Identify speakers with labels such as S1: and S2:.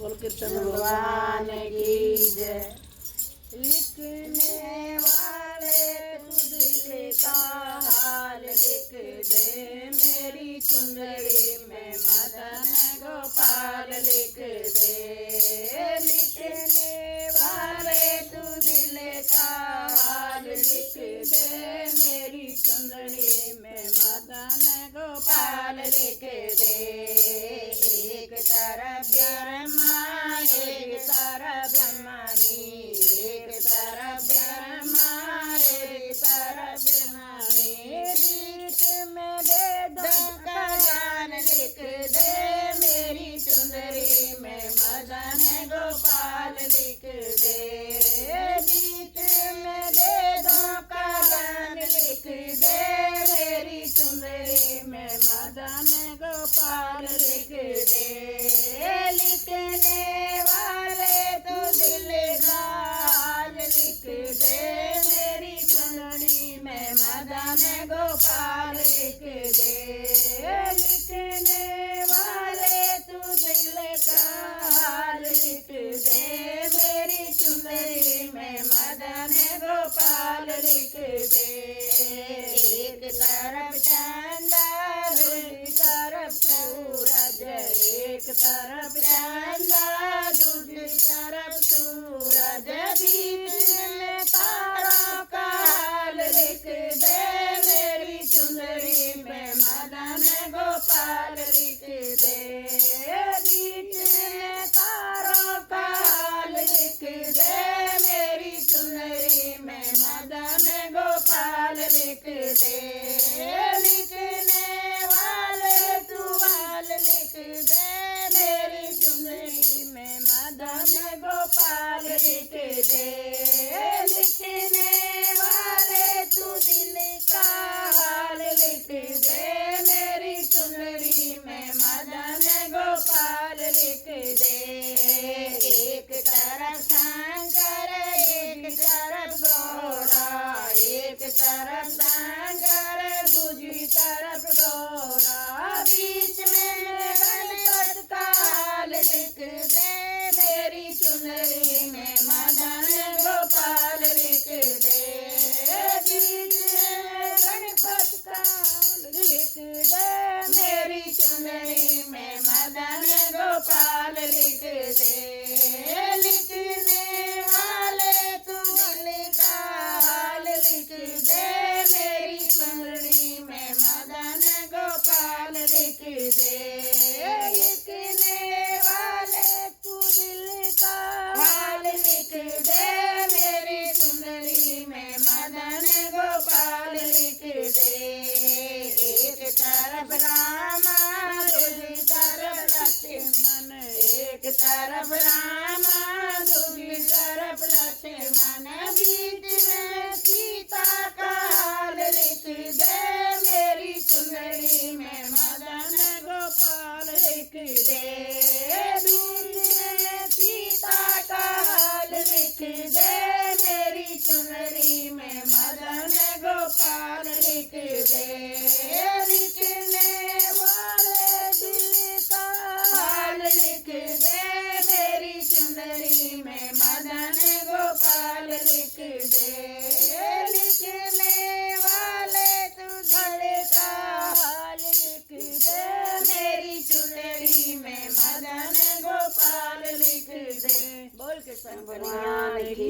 S1: बोल कृष्ण भगवान की जय। लिखने वाले तू दिल का हाल लिख दे, मेरी चुंदड़ी में मदन गोपाल लिख दे। लिखने वाले तू दिल का हाल लिख दे, मेरी चुंदड़ी में मदन गोपाल लिख दे। एक तरफ ब्रह्मा एक तरफ ब्रह्मणी, एक तरफ ब्रह्मा एक तरफ ब्रह्मणी, बीच में वेदों का ज्ञान लिख दे, मेरी चुंदड़ी में मदन गोपाल लिख दे। बीच में वेदों का ज्ञान लिख दे, मेरी चुंदड़ी में मदन गोपाल लिख दे। लिखने वाले तू दिल का हाल लिख दे, मेरी चुंदड़ी में मदन गोपाल लिख दे। लिखने वाले तू दिल का हाल लिख दे, मेरी चुंदड़ी में मदन गोपाल लिख दे। एक तरफ चंदा दूसरी तरफ सूरज, एक तरफ चंदा दूसरी तरफ सूरज, बीच में तारों का हाल लिख दे, मेरी चुंदड़ी में मदन गोपाल लिख दे। बीच में तारों का हाल लिख दे, मेरी चुंदड़ी में मदन गोपाल लिख दे। लिखने वाले तू हाल लिख दे, मेरी चुंदड़ी में मदन गोपाल लिख दे। लिखने वाले तू दिल का हाल लिख दे, मेरी चुंदड़ी में मदन गोपाल लिख दे। एक तरफ शंकर एक तरफ गौरा, एक तरफ शंकर दूसरी तरफ गौरा, बीच में गणपत का हाल लिख दे, मेरी चुंदड़ी में मदन गोपाल लिख दे। बीच में गणपत का हाल लिख दे, मेरी चुंदड़ी में मदन गोपाल लिख दे। लिखने वाले तू दिल का हाल लिख दे, मेरी चुंदड़ी में मदन गोपाल लिख दे। लिखने वाले तू दिल का हाल लिख दे, मेरी चुंदड़ी में मदन गोपाल लिख दे। एक तरफ रामा दूसरी तरफ लक्ष्मण, एक तरफ रामा दूसरी तरफ लक्ष्मण, बीच में सीता का हाल लिख दे, मेरी चुंदड़ी में मदन गोपाल लिख दे। बीच में सीता का हाल लिख दे, मेरी चुंदड़ी में मदन गोपाल लिख दे। लिखने वाले दिल का हाल लिख दे, मेरी चुंदड़ी में मदन गोपाल लिख दे। लिखने वाले तू दिल का हाल लिख दे, मेरी चुंदड़ी में मदन गोपाल लिख दे। बोल के भगवान की